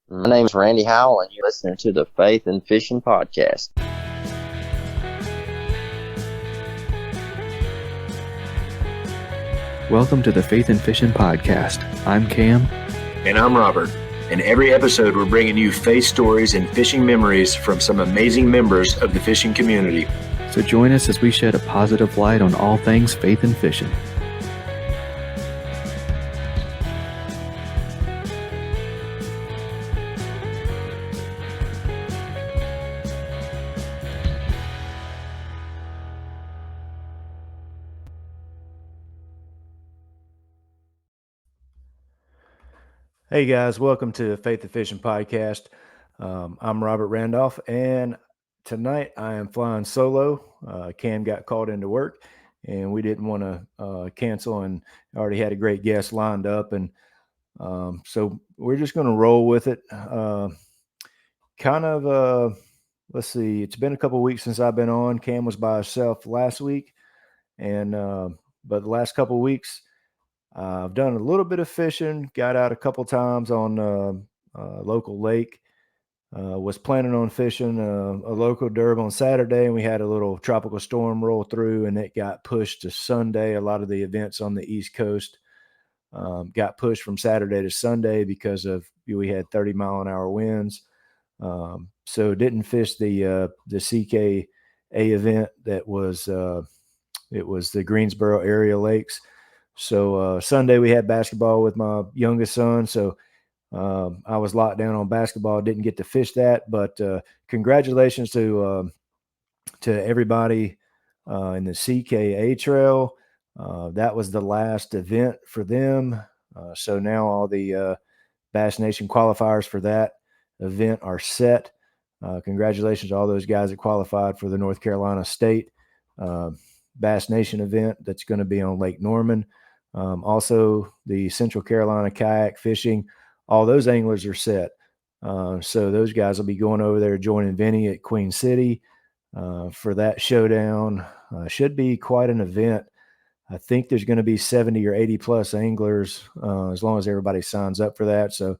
My name is Randy Howell, and you're listening to the Faith and Fishing Podcast. Welcome to the Faith and Fishing Podcast. I'm Cam. And I'm Robert. In every episode, we're bringing you faith stories and fishing memories from some amazing members of the fishing community. So join us as we shed a positive light on all things faith and fishing. Hey guys, welcome to Faith and Fishing Podcast. I'm Robert Randolph, and tonight I am flying solo. Cam got called into work, and we didn't want to cancel, and already had a great guest lined up, and so we're just going to roll with it. Let's see, it's been a couple of weeks since I've been on. Cam was by himself last week, and but the last couple of weeks, I've done a little bit of fishing, got out a couple times on a local lake. Was planning on fishing a local derb on Saturday, and we had a little tropical storm roll through, and it got pushed to Sunday. A lot of the events on the East Coast got pushed from Saturday to Sunday because we had 30-mile-an-hour winds. So didn't fish the CKA event that was it was the Greensboro area lakes. So Sunday we had basketball with my youngest son. So I was locked down on basketball, didn't get to fish that, but congratulations to everybody in the CKA trail. That was the last event for them. So now all the Bass Nation qualifiers for that event are set. Congratulations to all those guys that qualified for the North Carolina State Bass Nation event that's going to be on Lake Norman. Also, the Central Carolina kayak fishing, all those anglers are set. So those guys will be going over there joining Vinny at Queen City for that showdown. Should be quite an event. I think there's going to be 70 or 80 plus anglers as long as everybody signs up for that. So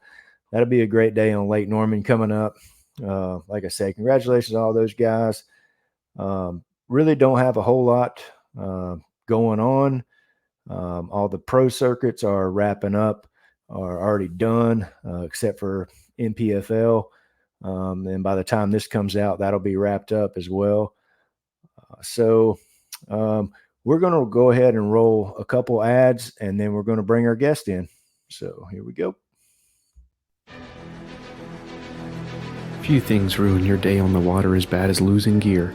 that'll be a great day on Lake Norman coming up. Like I said, congratulations to all those guys. Really don't have a whole lot going on. All the pro circuits are wrapping up, are already done, except for NPFL. And by the time this comes out, that'll be wrapped up as well. So we're going to go ahead and roll a couple ads, and then we're going to bring our guest in. So here we go. Few things ruin your day on the water as bad as losing gear.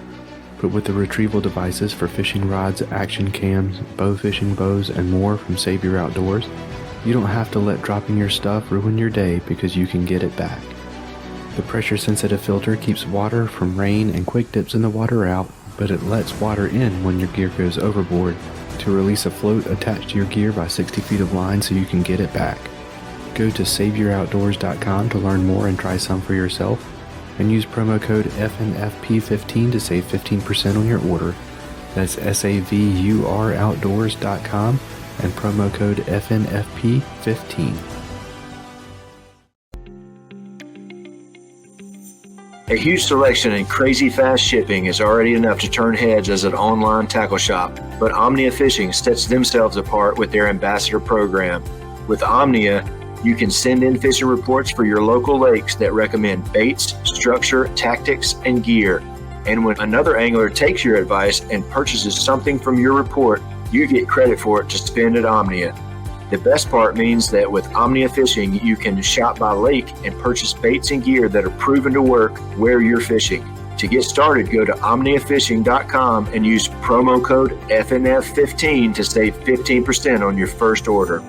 But with the retrieval devices for fishing rods, action cams, bow fishing bows, and more from Save Your Outdoors, you don't have to let dropping your stuff ruin your day because you can get it back. The pressure-sensitive filter keeps water from rain and quick dips in the water out, but it lets water in when your gear goes overboard to release a float attached to your gear by 60 feet of line so you can get it back. Go to SaveYourOutdoors.com to learn more and try some for yourself, and use promo code FNFP15 to save 15% on your order. That's SaveYourOutdoors.com and promo code FNFP15. A huge selection and crazy fast shipping is already enough to turn heads as an online tackle shop, but Omnia Fishing sets themselves apart with their ambassador program. With Omnia, you can send in fishing reports for your local lakes that recommend baits, structure, tactics, and gear. And when another angler takes your advice and purchases something from your report, you get credit for it to spend at Omnia. The best part means that with Omnia Fishing, you can shop by lake and purchase baits and gear that are proven to work where you're fishing. To get started, go to omniafishing.com and use promo code FNF15 to save 15% on your first order.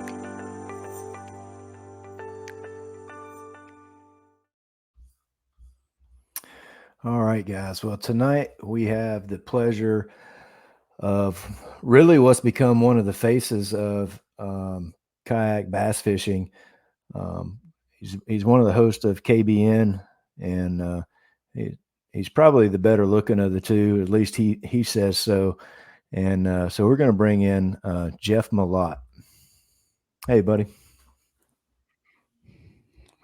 All right, guys. Well, tonight we have the pleasure of really what's become one of the faces of kayak bass fishing. He's one of the hosts of KBN, and he's probably the better looking of the two. At least he says so. And so we're going to bring in Jeff Malott. Hey, buddy.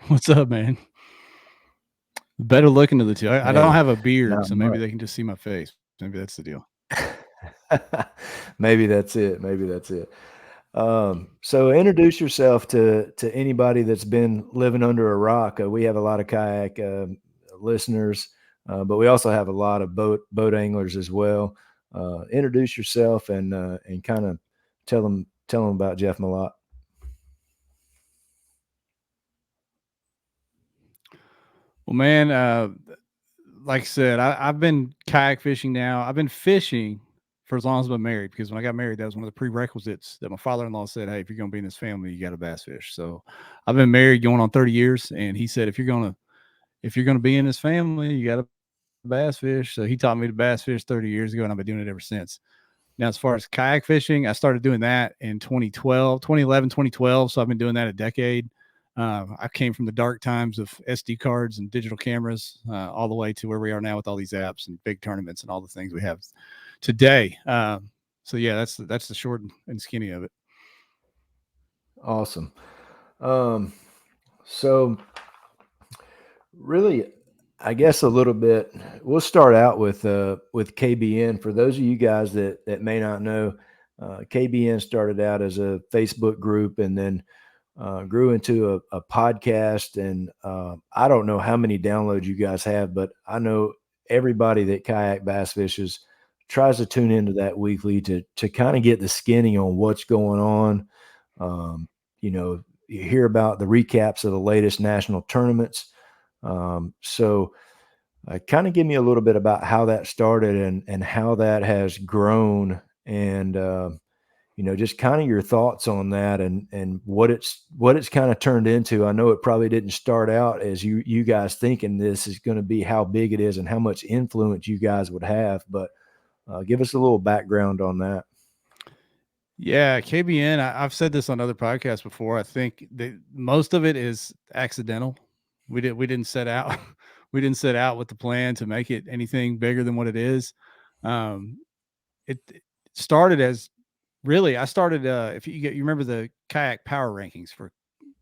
What's up, man? Better looking of the two. I don't Hey, have a beard, not so maybe much. they can just see my face. Maybe that's the deal. Maybe that's it. Maybe that's it. So introduce yourself to anybody that's been living under a rock. We have a lot of kayak listeners, but we also have a lot of boat anglers as well. Introduce yourself and kind of tell them about Jeff Malott. Well, man, like I said, I've been kayak fishing now. I've been fishing for as long as I've been married, because when I got married, that was one of the prerequisites that my father-in-law said, hey, if you're going to be in this family, you got to bass fish. So I've been married going on 30 years. And he said, if you're going to be in this family, you got to bass fish. So he taught me to bass fish 30 years ago, and I've been doing it ever since. Now, as far as kayak fishing, I started doing that in 2011, 2012. So I've been doing that a decade. I came from the dark times of SD cards and digital cameras, all the way to where we are now with all these apps and big tournaments and all the things we have today. So yeah, that's the short and skinny of it. Awesome. So really, I guess a little bit. We'll start out with KBN. For those of you guys that may not know, KBN started out as a Facebook group and then grew into a podcast. And I don't know how many downloads you guys have, but I know everybody that kayak bass fishes tries to tune into that weekly to kind of get the skinny on what's going on. You hear about the recaps of the latest national tournaments. So kind of give me a little bit about how that started and how that has grown, and just kind of your thoughts on that and what it's kind of turned into. I know it probably didn't start out as you guys thinking this is going to be how big it is and how much influence you guys would have, but give us a little background on that. Yeah, KBN. I've said this on other podcasts before. I think that most of it is accidental. We didn't set out we didn't set out with the plan to make it anything bigger than what it is. It started as really, I started if you remember the kayak power rankings for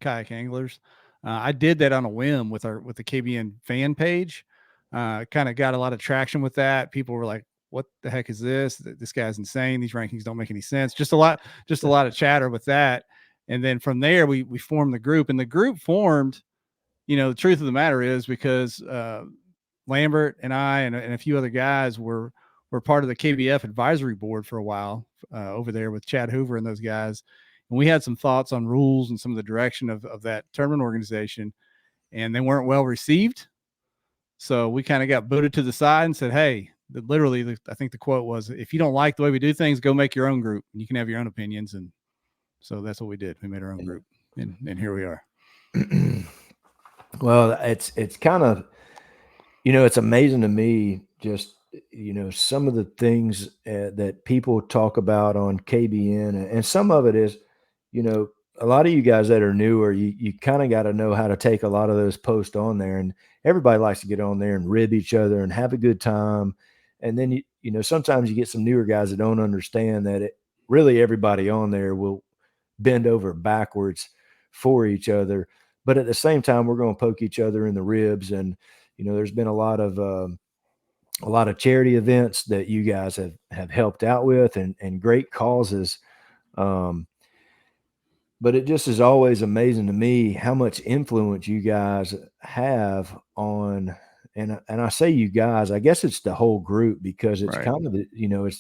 kayak anglers. I did that on a whim with the KBN fan page. Kind of got a lot of traction with that. People were like, what the heck is this? This guy's insane. These rankings don't make any sense. Just a lot of chatter with that. And then from there, we formed the group, and the group formed, the truth of the matter is because Lambert and I and a few other guys were part of the KBF advisory board for a while over there with Chad Hoover and those guys. And we had some thoughts on rules and some of the direction of that tournament organization, and they weren't well received. So we kind of got booted to the side and said, hey, literally, I think the quote was, if you don't like the way we do things, go make your own group and you can have your own opinions. And so that's what we did. We made our own group, and here we are. Well, it's kind of, it's amazing to me, just, some of the things that people talk about on KBN, and some of it is, a lot of you guys that are newer, you kind of got to know how to take a lot of those posts on there, and everybody likes to get on there and rib each other and have a good time. And then, sometimes you get some newer guys that don't understand that really everybody on there will bend over backwards for each other. But at the same time, we're going to poke each other in the ribs. And, there's been a lot of charity events that you guys have helped out with, and great causes. But it just is always amazing to me how much influence you guys have on, and I say you guys, I guess it's the whole group, because it's Right. kind of the,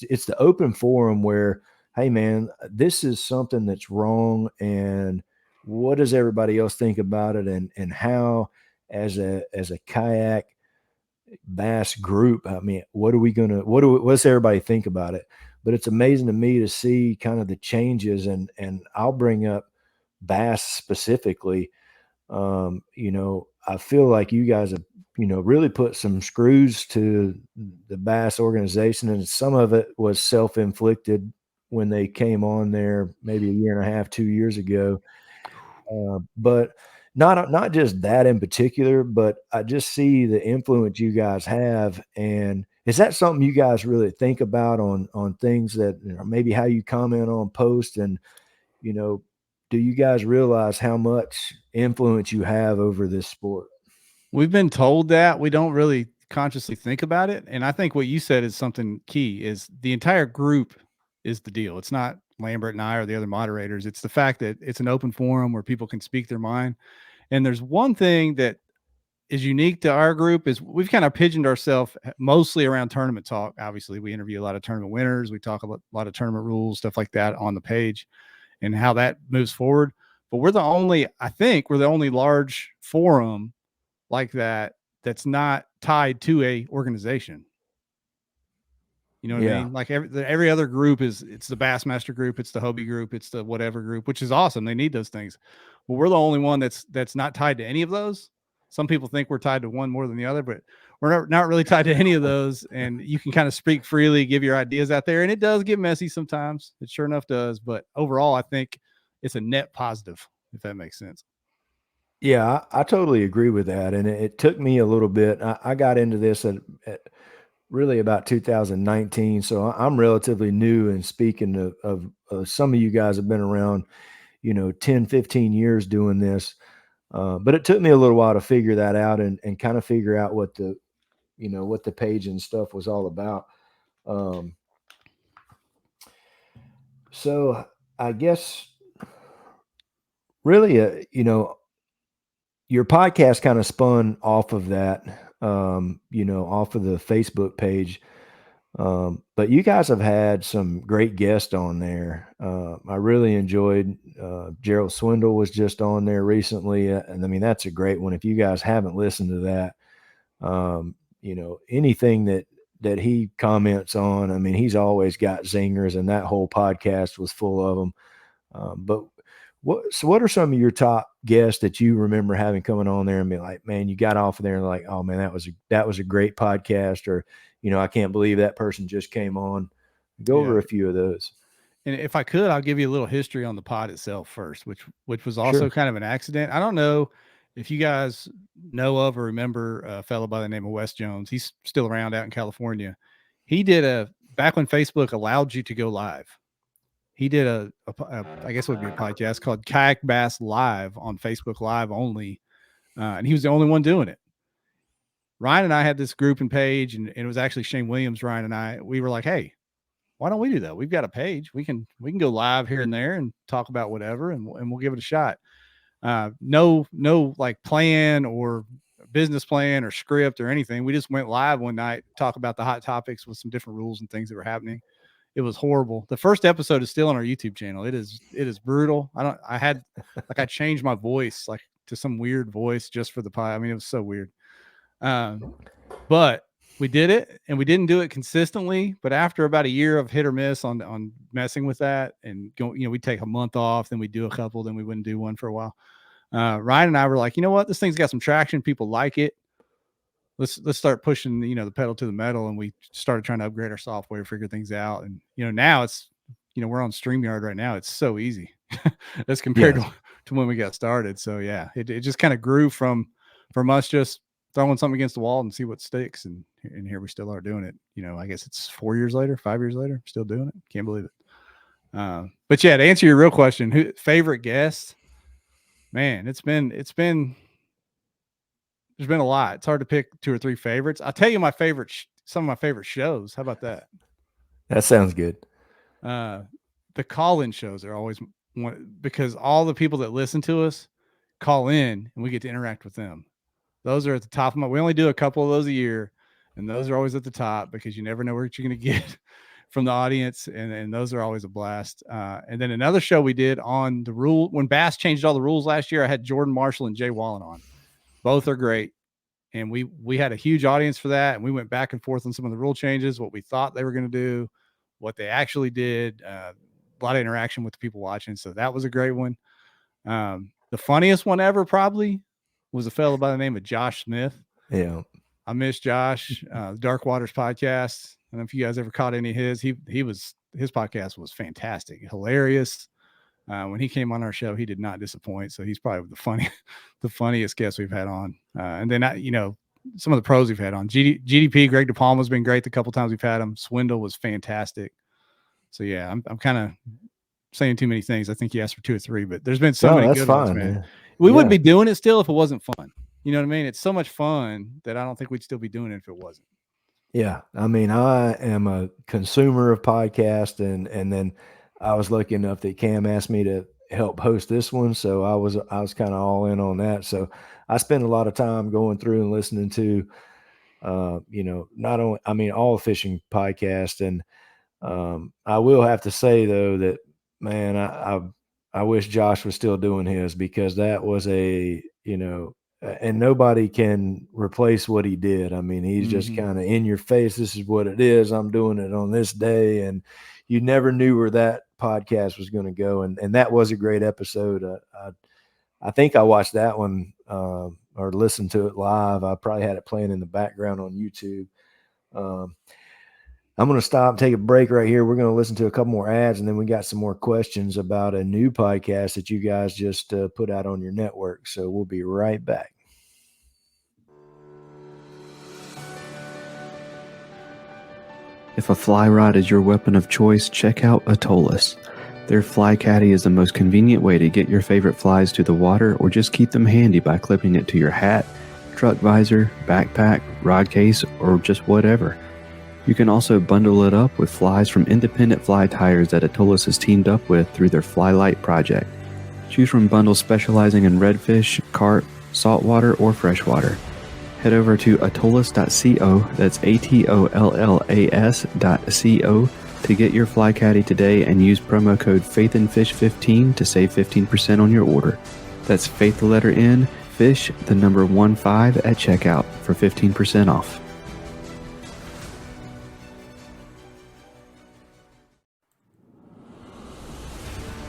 it's the open forum where, hey man, this is something that's wrong, and what does everybody else think about it, and how as a kayak bass group, I mean, what's everybody think about it? But it's amazing to me to see kind of the changes, and I'll bring up bass specifically. I feel like you guys have, really put some screws to the bass organization, and some of it was self-inflicted when they came on there maybe a year and a half, 2 years ago. But not just that in particular, but I just see the influence you guys have. And is that something you guys really think about on things that, maybe how you comment on posts, and, do you guys realize how much influence you have over this sport? We've been told that. We don't really consciously think about it. And I think what you said is something key, is the entire group is the deal. It's not Lambert and I or the other moderators. It's the fact that it's an open forum where people can speak their mind. And there's one thing that is unique to our group is we've kind of pigeoned ourselves mostly around tournament talk. Obviously, we interview a lot of tournament winners. We talk a lot of tournament rules, stuff like that on the page and how that moves forward. But I think we're the only large forum like that that's not tied to a organization. You know what I mean? Like every other group it's the Bassmaster group, it's the Hobie group, it's the whatever group, which is awesome. They need those things. But we're the only one that's not tied to any of those. Some people think we're tied to one more than the other, but we're not really tied to any of those. And you can kind of speak freely, give your ideas out there. And it does get messy sometimes. It sure enough does. But overall, I think it's a net positive, if that makes sense. Yeah, I totally agree with that. And it took me a little bit. I got into this at really about 2019. So I'm relatively new, and speaking of some of you guys have been around, 10, 15 years doing this. But it took me a little while to figure that out and kind of figure out what the page and stuff was all about. So I guess really, your podcast kind of spun off of that, off of the Facebook page. But you guys have had some great guests on there. I really enjoyed Gerald Swindle was just on there recently. And I mean, that's a great one. If you guys haven't listened to that, anything that he comments on, I mean, he's always got zingers, and that whole podcast was full of them. But what are some of your top guests that you remember having coming on there and be like, man, you got off of there and like, oh man, that was a great podcast, or, I can't believe that person just came on. Go over a few of those. And if I could, I'll give you a little history on the pod itself first, which was also kind of an accident. I don't know if you guys know of or remember a fellow by the name of Wes Jones. He's still around out in California. He did back when Facebook allowed you to go live. He did I guess it would be a podcast called Kayak Bass Live on Facebook Live only. And he was the only one doing it. Ryan and I had this group and page, and it was actually Shane Williams, Ryan and I. We were like, hey, why don't we do that? We've got a page. We can go live here and there and talk about whatever, and we'll give it a shot. No like plan or business plan or script or anything. We just went live one night, talk about the hot topics with some different rules and things that were happening. It was horrible. The first episode is still on our YouTube channel. It is brutal. I changed my voice like to some weird voice just for the pod. I mean, it was so weird. But we did it, and we didn't do it consistently. But after about a year of hit or miss on messing with that and going, we'd take a month off, then we'd do a couple, then we wouldn't do one for a while. Ryan and I were like, you know what? This thing's got some traction. People like it. Let's start pushing, the pedal to the metal. And we started trying to upgrade our software, figure things out. And, now it's, we're on StreamYard right now. It's so easy as compared to when we got started. So yeah, it just kind of grew from us just throwing something against the wall and see what sticks. And here we still are doing it. I guess it's 5 years later, still doing it. Can't believe it. But yeah, to answer your real question, favorite guest, man, there's been a lot. It's hard to pick 2 or 3 favorites. I'll tell you some of my favorite shows. How about that? That sounds good. The call-in shows are always one, because all the people that listen to us call in and we get to interact with them. Those are at the top of we only do a couple of those a year, and those are always at the top because you never know what you're going to get from the audience. And those are always a blast. And then another show we did on the rule, when Bass changed all the rules last year, I had Jordan Marshall and Jay Wallen on. Both are great. And we had a huge audience for that. And we went back and forth on some of the rule changes, what we thought they were going to do, what they actually did, a lot of interaction with the people watching. So that was a great one. The funniest one ever probably was a fellow by the name of Josh Smith. Yeah. I miss Josh, Dark Waters podcast. I don't know if you guys ever caught any of his. His podcast was fantastic, hilarious. When he came on our show, he did not disappoint. So he's probably the funniest guest we've had on. And then some of the pros we've had on. GDP, Greg DePalma has been great the couple times we've had him. Swindle was fantastic. So yeah, I'm kind of saying too many things. I think you asked for 2 or 3, but there's been so many good ones, man. We wouldn't be doing it still if it wasn't fun. You know what I mean? It's so much fun that I don't think we'd still be doing it if it wasn't. Yeah. I mean, I am a consumer of podcasts, and then I was lucky enough that Cam asked me to help host this one. So I was kind of all in on that. So I spend a lot of time going through and listening to, not only, I mean, all fishing podcasts. And I will have to say though that, man, I wish Josh was still doing his, because that was and nobody can replace what he did. I mean, he's just kind of in your face. This is what it is. I'm doing it on this day. And you never knew where that podcast was going to go. And that was a great episode. I think I watched that one or listened to it live. I probably had it playing in the background on YouTube. I'm going to stop, take a break right here. We're going to listen to a couple more ads, and then we got some more questions about a new podcast that you guys just put out on your network. So we'll be right back. If a fly rod is your weapon of choice, check out Atollas. Their Fly Caddy is the most convenient way to get your favorite flies to the water, or just keep them handy by clipping it to your hat, truck visor, backpack, rod case, or just whatever. You can also bundle it up with flies from independent fly tires that Atollas has teamed up with through their Fly Light project. Choose from bundles specializing in redfish, carp, saltwater, or freshwater. Head over to atollas.co, that's ATOLLAS.co, to get your Fly Caddy today and use promo code faithnfish15 to save 15% on your order. That's faith the letter N, fish the number 15 at checkout for 15% off.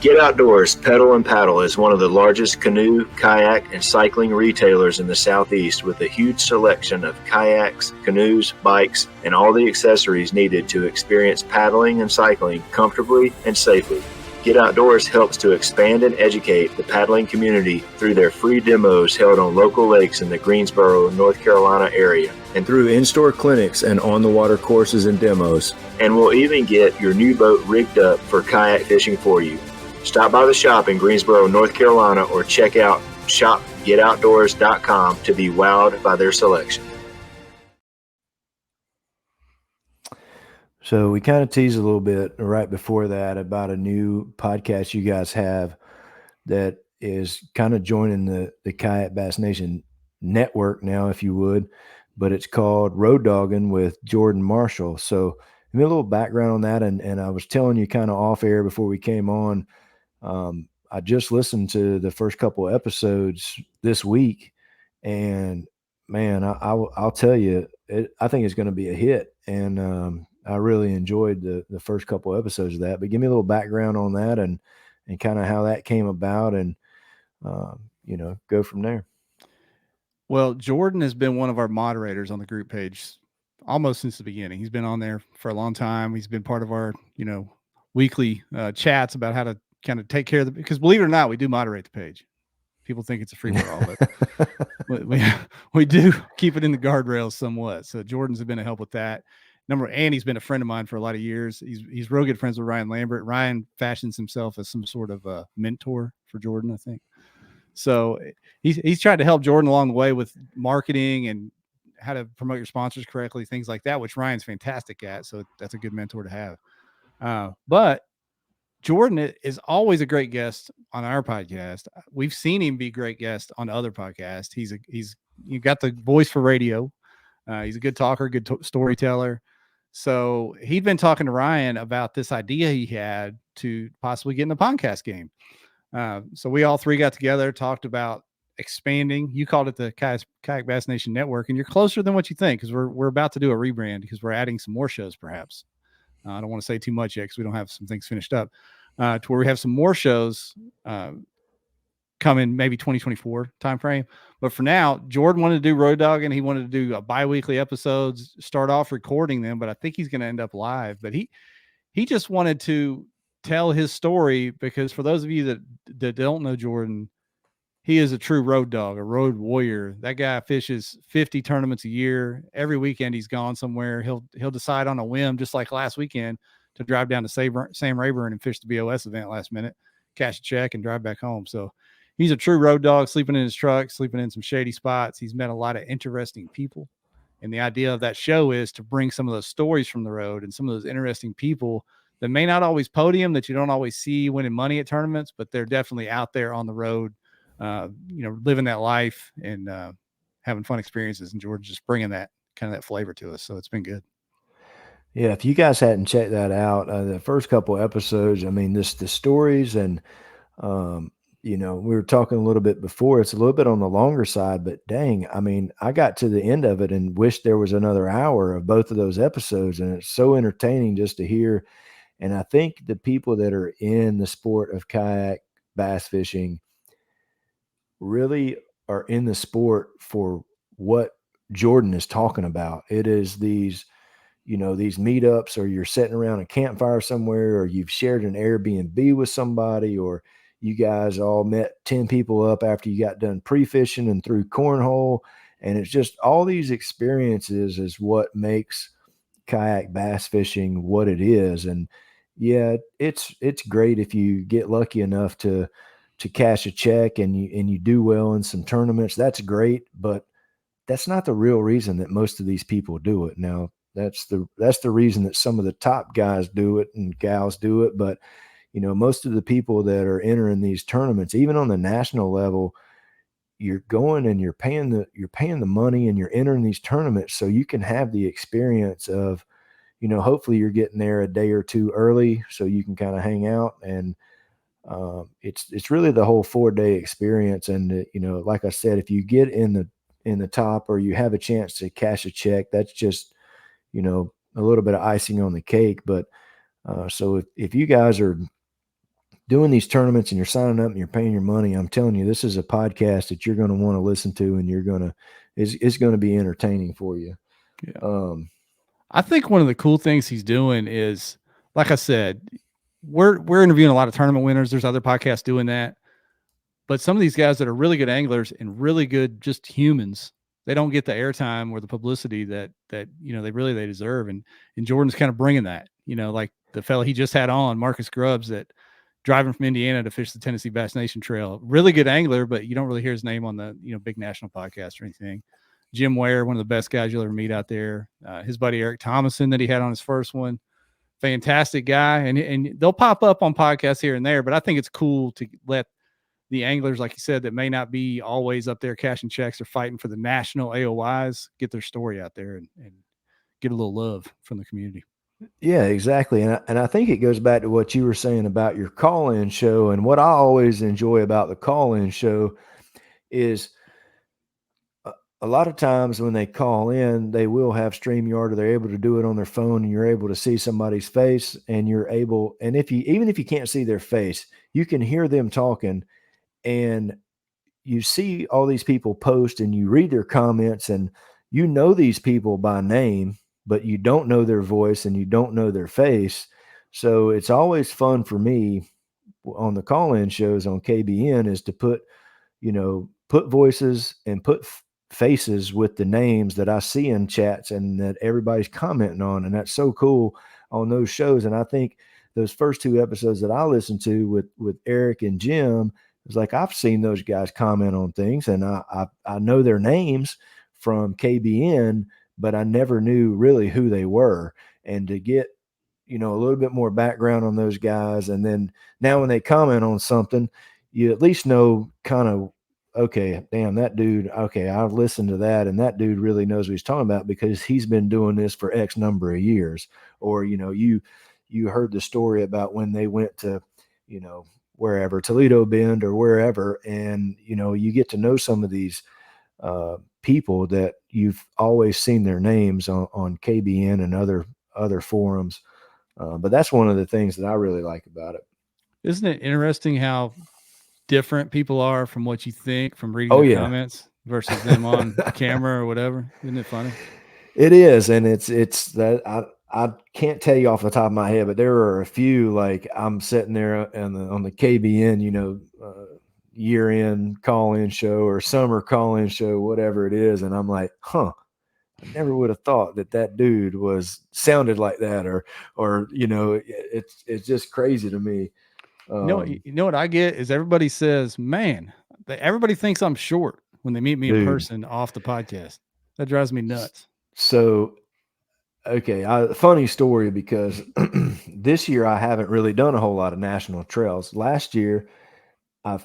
Get Outdoors Pedal and Paddle is one of the largest canoe, kayak, and cycling retailers in the Southeast, with a huge selection of kayaks, canoes, bikes, and all the accessories needed to experience paddling and cycling comfortably and safely. Get Outdoors helps to expand and educate the paddling community through their free demos held on local lakes in the Greensboro, North Carolina area, and through in-store clinics and on-the-water courses and demos. And we'll even get your new boat rigged up for kayak fishing for you. Stop by the shop in Greensboro, North Carolina, or check out shopgetoutdoors.com to be wowed by their selection. So we kind of teased a little bit right before that about a new podcast you guys have that is kind of joining the Kayak Bass Nation network now, if you would, but it's called Road Dogging with Jordan Marshall. So give me a little background on that. And I was telling you kind of off air before we came on, I just listened to the first couple of episodes this week, and man, I'll tell you, I think it's going to be a hit. And I really enjoyed the first couple of episodes of that. But give me a little background on that and kind of how that came about, and go from there. Well, Jordan has been one of our moderators on the group page almost since the beginning. He's been on there for a long time. He's been part of our, weekly chats about how to kind of take care of because believe it or not, we do moderate the page. People think it's a free for all, but we do keep it in the guardrails somewhat. So Jordan's been a help with that. And he's been a friend of mine for a lot of years. He's real good friends with Ryan Lambert. Ryan fashions himself as some sort of a mentor for Jordan, I think. So he's tried to help Jordan along the way with marketing and how to promote your sponsors correctly, things like that, which Ryan's fantastic at. So that's a good mentor to have. But Jordan is always a great guest on our podcast. We've seen him be a great guest on other podcasts. He's you got the voice for radio. He's a good talker, good storyteller. So he'd been talking to Ryan about this idea he had to possibly get in the podcast game. So we all three got together, talked about expanding. You called it the Kayak Bass Nation Network, and you're closer than what you think because we're about to do a rebrand because we're adding some more shows, perhaps. I don't want to say too much yet because we don't have some things finished up to where we have some more shows coming maybe 2024 timeframe. But for now, Jordan wanted to do Road Dogging. He wanted to do bi-weekly episodes, start off recording them, but I think he's going to end up live. But he just wanted to tell his story because for those of you that don't know Jordan, he is a true road dog, a road warrior. That guy fishes 50 tournaments a year. Every weekend he's gone somewhere. He'll decide on a whim, just like last weekend, to drive down to Sam Rayburn and fish the BOS event last minute, cash a check, and drive back home. So he's a true road dog, sleeping in his truck, sleeping in some shady spots. He's met a lot of interesting people. And the idea of that show is to bring some of those stories from the road and some of those interesting people that may not always podium, that you don't always see winning money at tournaments, but they're definitely out there on the road, living that life and having fun experiences. And George just bringing that kind of that flavor to us. So it's been good. Yeah, if you guys hadn't checked that out, the first couple episodes, I mean, the stories and, we were talking a little bit before, it's a little bit on the longer side, but dang, I mean, I got to the end of it and wished there was another hour of both of those episodes. And it's so entertaining just to hear. And I think the people that are in the sport of kayak bass fishing really are in the sport for what Jordan is talking about. It is these meetups, or you're sitting around a campfire somewhere, or you've shared an Airbnb with somebody, or you guys all met 10 people up after you got done pre-fishing and through cornhole. And it's just all these experiences is what makes kayak bass fishing what it is. And yeah, it's great if you get lucky enough to cash a check and you do well in some tournaments. That's great, but that's not the real reason that most of these people do it. Now, that's the reason that some of the top guys do it and gals do it. But, most of the people that are entering these tournaments, even on the national level, you're going and you're paying the money and you're entering these tournaments so you can have the experience of, hopefully you're getting there a day or two early so you can kind of hang out. And it's really the whole 4-day experience. And, like I said, if you get in the top, or you have a chance to cash a check, that's just, a little bit of icing on the cake. But so if you guys are doing these tournaments and you're signing up and you're paying your money, I'm telling you, this is a podcast that you're going to want to listen to, and it's going to be entertaining for you. Yeah. I think one of the cool things he's doing is, like I said, we're interviewing a lot of tournament winners. There's other podcasts doing that. But some of these guys that are really good anglers and really good just humans, they don't get the airtime or the publicity that they deserve. And Jordan's kind of bringing that, like the fella he just had on, Marcus Grubbs, that driving from Indiana to fish the Tennessee Bass Nation Trail. Really good angler, but you don't really hear his name on the big national podcast or anything. Jim Ware, one of the best guys you'll ever meet out there. His buddy Eric Thomason that he had on his first one. Fantastic guy. And they'll pop up on podcasts here and there, but I think it's cool to let the anglers, like you said, that may not be always up there cashing checks or fighting for the national AOYs, get their story out there and get a little love from the community. Yeah, exactly. And I think it goes back to what you were saying about your call-in show. And what I always enjoy about the call-in show is a lot of times when they call in, they will have StreamYard, or they're able to do it on their phone, and you're able to see somebody's face, and even if you can't see their face, you can hear them talking, and you see all these people post, and you read their comments, and these people by name, but you don't know their voice and you don't know their face. So it's always fun for me on the call-in shows on KBN is to put voices and put faces with the names that I see in chats and that everybody's commenting on. And that's so cool on those shows. And I think those first 2 episodes that I listened to with Eric and Jim, it's like, I've seen those guys comment on things, and I know their names from KBN, but I never knew really who they were. And to get, a little bit more background on those guys. And then now when they comment on something, you at least know kind of, okay, damn, that dude, okay, I've listened to that, and that dude really knows what he's talking about because he's been doing this for X number of years. Or, you heard the story about when they went to, wherever, Toledo Bend or wherever. And, you get to know some of these people that you've always seen their names on KBN and other forums. But that's one of the things that I really like about it. Isn't it interesting how different people are from what you think from reading their comments versus them on camera or whatever? Isn't it funny? It is. And it's that I can't tell you off the top of my head, but there are a few, like I'm sitting there on the KBN, year-end call-in show or summer call-in show, whatever it is. And I'm like, I never would have thought that dude sounded like that, or it's just crazy to me. You know what I get is everybody says, man, Everybody thinks I'm short when they meet me in person off the podcast. That drives me nuts. So, okay, funny story, because this year I haven't really done a whole lot of national trails. Last year, I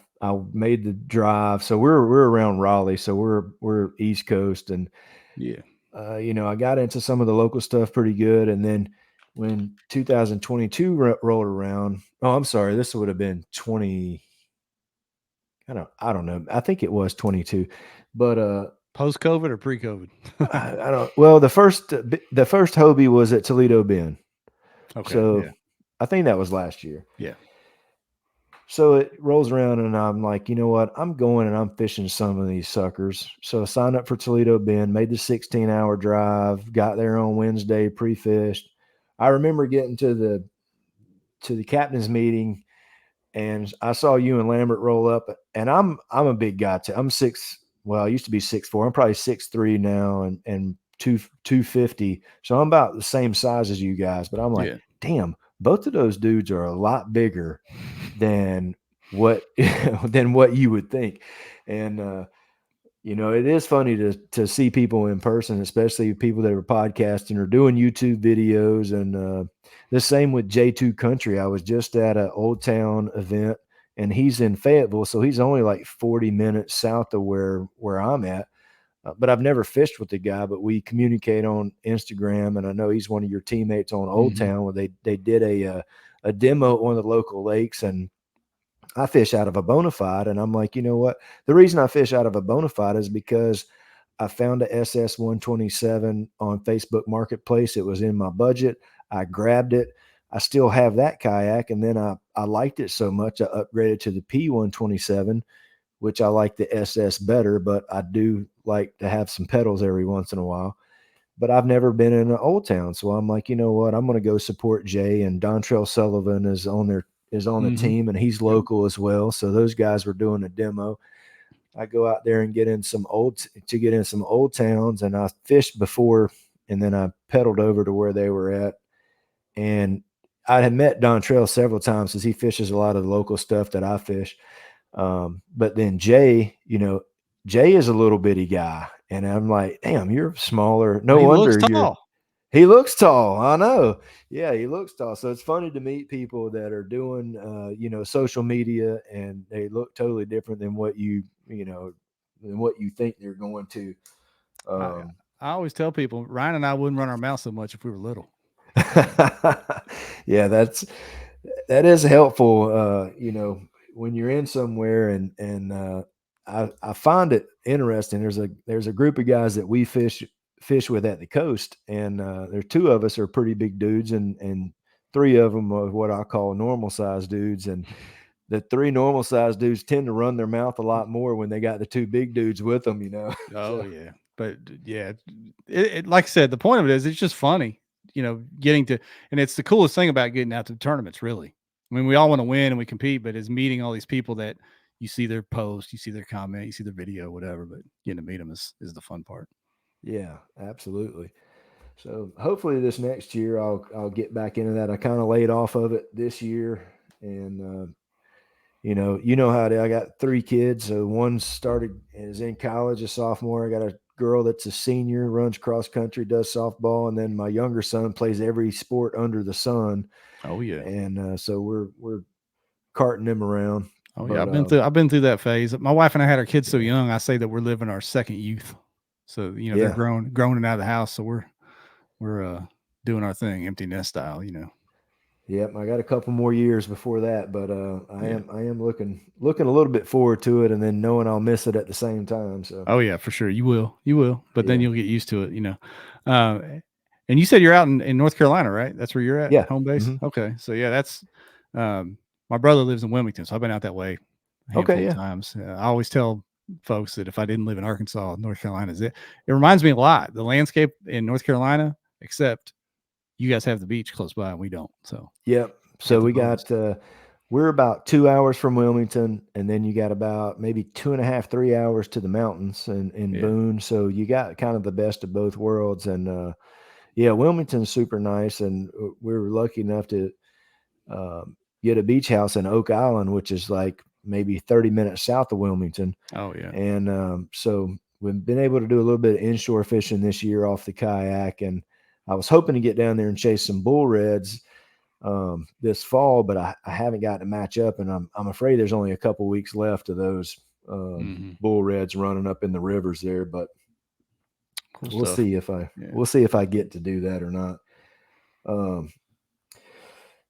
made the drive. So we're around Raleigh, so we're East Coast, and yeah, I got into some of the local stuff pretty good, and then when 2022 rolled around, oh, I'm sorry, this would have been 20. I don't know. I think it was 22, but post COVID or pre COVID? I don't. Well, the first Hobie was at Toledo Bend. Okay, So yeah. I think that was last year. Yeah. So it rolls around, and I'm like, you know what? I'm going and I'm fishing some of these suckers. So I signed up for Toledo Bend, made the 16-hour drive, got there on Wednesday, pre-fished. I remember getting to the captain's meeting, and I saw you and Lambert roll up, and I'm a big guy too. I'm six. Well, I used to be 6'4". I'm probably 6'3" now, and 250. So I'm about the same size as you guys. But I'm like, damn, both of those dudes are a lot bigger than what you would think. And it is funny to see people in person, especially people that are podcasting or doing YouTube videos. And the same with J2 Country. I was just at an Old Town event, and he's in Fayetteville, so he's only like 40 minutes south of where I'm at. But I've never fished with the guy, but we communicate on Instagram, and I know he's one of your teammates on Old Town, where they did a demo at one of the local lakes, and I fish out of a bona fide. And I'm like, you know what? The reason I fish out of a bona fide is because I found a SS 127 on Facebook Marketplace. It was in my budget. I grabbed it. I still have that kayak. And then I liked it so much, I upgraded to the P127, which I like the SS better, but I do like to have some pedals every once in a while. But I've never been in an Old Town. So I'm like, you know what? I'm going to go support Jay, and Dontrell Sullivan is on the team, and he's local as well. So those guys were doing a demo. I go out there and get in some Old Towns, and I fished before, and then I pedaled over to where they were at. And I had met Dontrell several times, because he fishes a lot of the local stuff that I fish. But then Jay is a little bitty guy, and I'm like, damn, you're smaller. No wonder looks tall. He looks tall. I know. Yeah, he looks tall. So it's funny to meet people that are doing, social media, and they look totally different than what you think they're going to. I always tell people, Ryan and I wouldn't run our mouth so much if we were little. Yeah, that is helpful. When you're in somewhere, and I find it interesting. There's a group of guys that we fish with at the coast, and there's two of us are pretty big dudes, and three of them are what I call normal size dudes. And the three normal size dudes tend to run their mouth a lot more when they got the two big dudes with them, Oh, yeah. But yeah, it like I said, the point of it is it's just funny, getting to, and it's the coolest thing about getting out to the tournaments, really. I mean, we all want to win and we compete, but it's meeting all these people that you see their post, you see their comment, you see their video, whatever, but getting to meet them is the fun part. Yeah, absolutely. So hopefully this next year I'll get back into that. I kind of laid off of it this year, and you know how I got 3 kids. So one is in college, a sophomore. I got a girl that's a senior, runs cross country, does softball, and then my younger son plays every sport under the sun. Oh yeah, and so we're carting them around. Oh yeah, I've been through that phase. My wife and I had our kids so young. I say that we're living our second youth. So they're grown and out of the house. So we're doing our thing, empty nest style. Yep, I got a couple more years before that, but I am looking a little bit forward to it, and then knowing I'll miss it at the same time. So oh yeah, for sure you will, but then you'll get used to it. And you said you're out in North Carolina, right? That's where you're at, home base. Mm-hmm. Okay, so yeah, that's my brother lives in Wilmington, so I've been out that way a handful of times. I always tell folks that if I didn't live in Arkansas, North Carolina is it. It reminds me a lot the landscape in North Carolina, except you guys have the beach close by and we don't. So yep. So we got we're about 2 hours from Wilmington, and then you got about maybe 2.5, 3 hours to the mountains in Boone. So you got kind of the best of both worlds. And Wilmington's super nice, and we were lucky enough to get a beach house in Oak Island, which is like maybe 30 minutes south of Wilmington. Oh yeah. And so we've been able to do a little bit of inshore fishing this year off the kayak, and I was hoping to get down there and chase some bull reds this fall, but I haven't gotten to match up, and I'm afraid there's only a couple weeks left of those bull reds running up in the rivers there. But we'll see if I get to do that or not.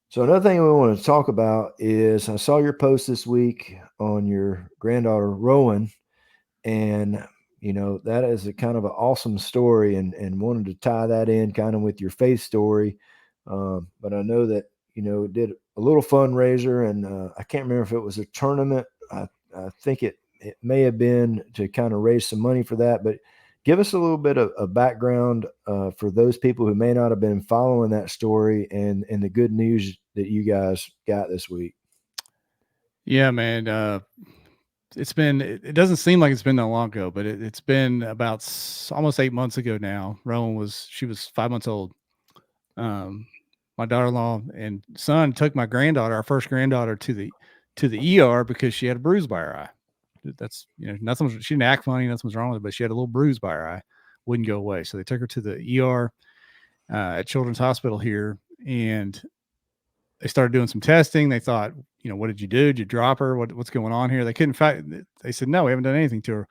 So another thing we want to talk about is I saw your post this week on your granddaughter Rowan, and that is a kind of an awesome story, and wanted to tie that in kind of with your faith story. But I know that it did a little fundraiser, and I can't remember if it was a tournament. I think it may have been to kind of raise some money for that. But give us a little bit of background for those people who may not have been following that story, and the good news that you guys got this week. Yeah, man. It doesn't seem like it's been that long ago, but it's been about almost 8 months ago now. Rowan was 5 months old. My daughter-in-law and son took my granddaughter, our first granddaughter, to the ER because she had a bruise by her eye. That's nothing. She didn't act funny, nothing was wrong with her, but she had a little bruise by her eye, wouldn't go away. So they took her to the ER at Children's Hospital here, and they started doing some testing. They thought, what did you do? Did you drop her? What's going on here? They couldn't find. They said, no, we haven't done anything to her.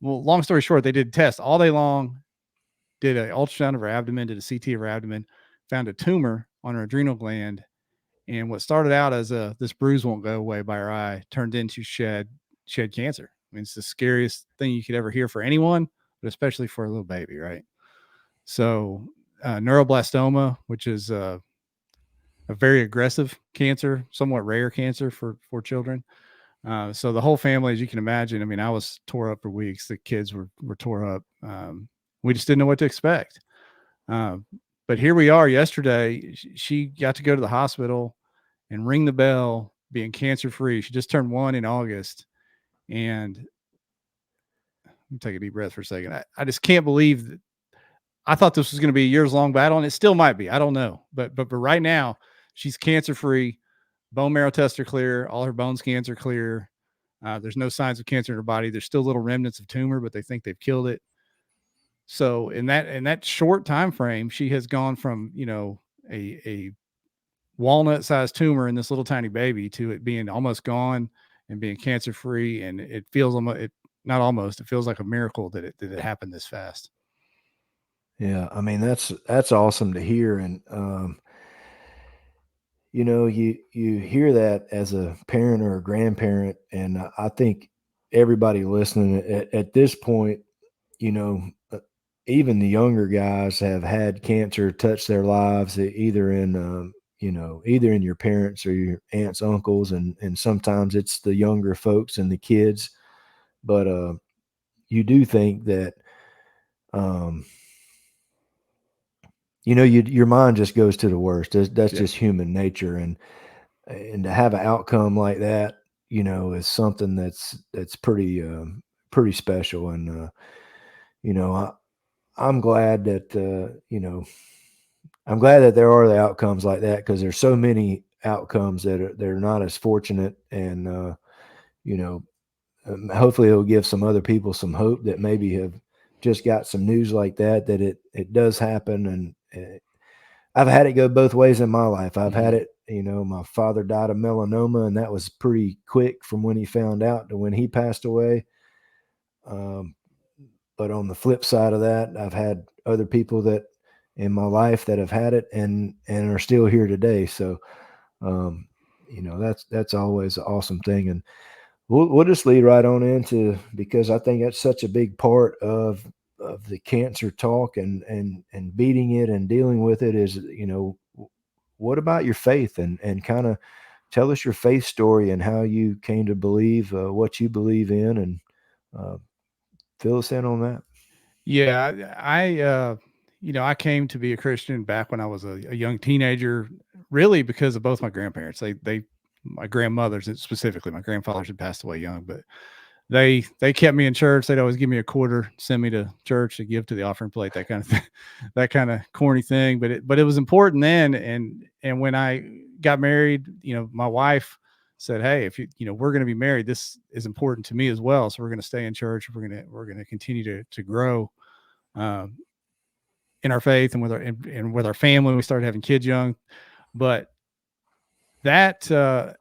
Well, long story short, they did tests all day long, did an ultrasound of her abdomen, did a CT of her abdomen, found a tumor on her adrenal gland. And what started out as this bruise won't go away by her eye turned into shed cancer. I mean, it's the scariest thing you could ever hear for anyone, but especially for a little baby, right? So neuroblastoma, which is a very aggressive cancer, somewhat rare cancer for children. So the whole family, as you can imagine, I mean, I was tore up for weeks. The kids were tore up. We just didn't know what to expect. But here we are yesterday. She got to go to the hospital and ring the bell, being cancer-free. She just turned 1 in August. And let me take a deep breath for a second. I just can't believe that. I thought this was going to be a years-long battle, and it still might be. I don't know. But right now, she's cancer-free. Bone marrow tests are clear. All her bone scans are clear. There's no signs of cancer in her body. There's still little remnants of tumor, but they think they've killed it. So in that short time frame, she has gone from a walnut-sized tumor in this little tiny baby to it being almost gone and being cancer-free. And it feels it feels like a miracle that it happened this fast. Yeah, I mean that's awesome to hear, and you hear that as a parent or a grandparent, and I think everybody listening at this point, even the younger guys have had cancer touch their lives, either in your parents or your aunts, uncles, and sometimes it's the younger folks and the kids. But you do think that your mind just goes to the worst. That's just human nature, and to have an outcome like that, is something that's pretty special. And I'm glad that I'm glad that there are the outcomes like that, because there's so many outcomes that they're not as fortunate, and hopefully it'll give some other people some hope that maybe have just got some news like that it does happen. And I've had it go both ways in my life. I've had it, my father died of melanoma, and that was pretty quick from when he found out to when he passed away. But on the flip side of that, I've had other people that in my life that have had it and are still here today. So, that's always an awesome thing. And we'll just lead right on into, because I think that's such a big part of the cancer talk and beating it and dealing with it is, what about your faith, and kind of tell us your faith story and how you came to believe what you believe in, and fill us in on that. Yeah, I came to be a Christian back when I was a young teenager, really because of both my grandparents. My grandmothers specifically, my grandfathers had passed away young, but they kept me in church. They'd always give me a quarter, send me to church to give to the offering plate, that kind of thing, that kind of corny thing. But it was important then. And when I got married, my wife said, hey, if we're going to be married, this is important to me as well. So we're going to stay in church. We're going to continue to grow in our faith and with our family. We started having kids young, but that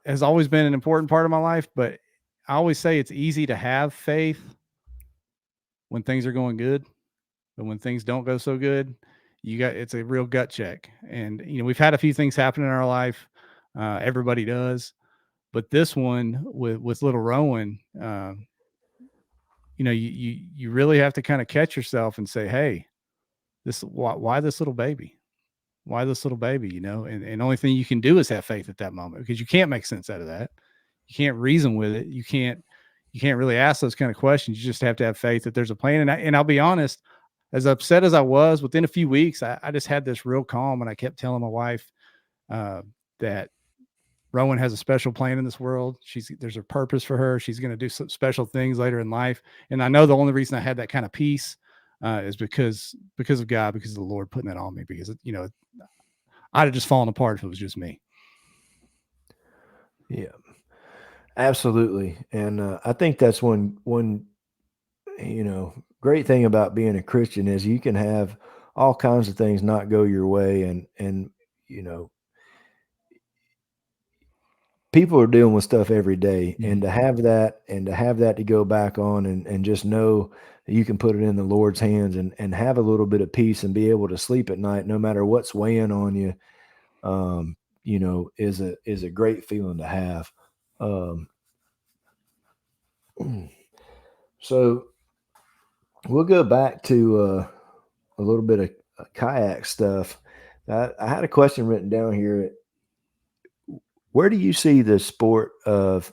has always been an important part of my life. But I always say it's easy to have faith when things are going good, but when things don't go so good, it's a real gut check. And we've had a few things happen in our life. Everybody does, but this one with little Rowan, you really have to kind of catch yourself and say, hey, why this little baby? Why this little baby? And the only thing you can do is have faith at that moment, because you can't make sense out of that. You can't reason with it. You can't really ask those kind of questions. You just have to have faith that there's a plan. And I'll be honest, as upset as I was, within a few weeks, I just had this real calm, and I kept telling my wife that Rowan has a special plan in this world. There's a purpose for her. She's going to do some special things later in life. And I know the only reason I had that kind of peace is because of God, because of the Lord putting that on me, because, I'd have just fallen apart if it was just me. Yeah, absolutely. And I think that's one, great thing about being a Christian is you can have all kinds of things not go your way. And people are dealing with stuff every day, Mhm. and to have that to go back on and just know that you can put it in the Lord's hands and have a little bit of peace and be able to sleep at night, no matter what's weighing on you, is a great feeling to have. So we'll go back to a little bit of kayak stuff. I had a question written down here. Where do you see the sport of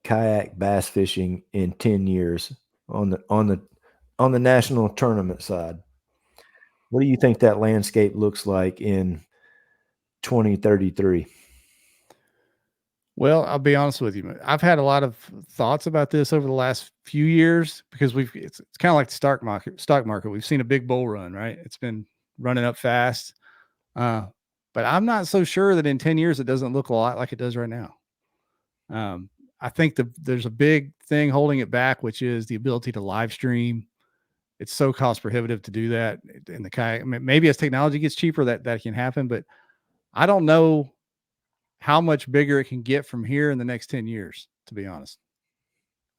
kayak bass fishing in 10 years on the national tournament side? What do you think that landscape looks like in 2033? Well, I'll be honest with you. I've had a lot of thoughts about this over the last few years, because it's kind of like the stock market. We've seen a big bull run, right? It's been running up fast. But I'm not so sure that in 10 years, it doesn't look a lot like it does right now. I think there's a big thing holding it back, which is the ability to live stream. It's so cost prohibitive to do that in the kayak. I mean, maybe as technology gets cheaper, that can happen, but I don't know how much bigger it can get from here in the next 10 years, to be honest.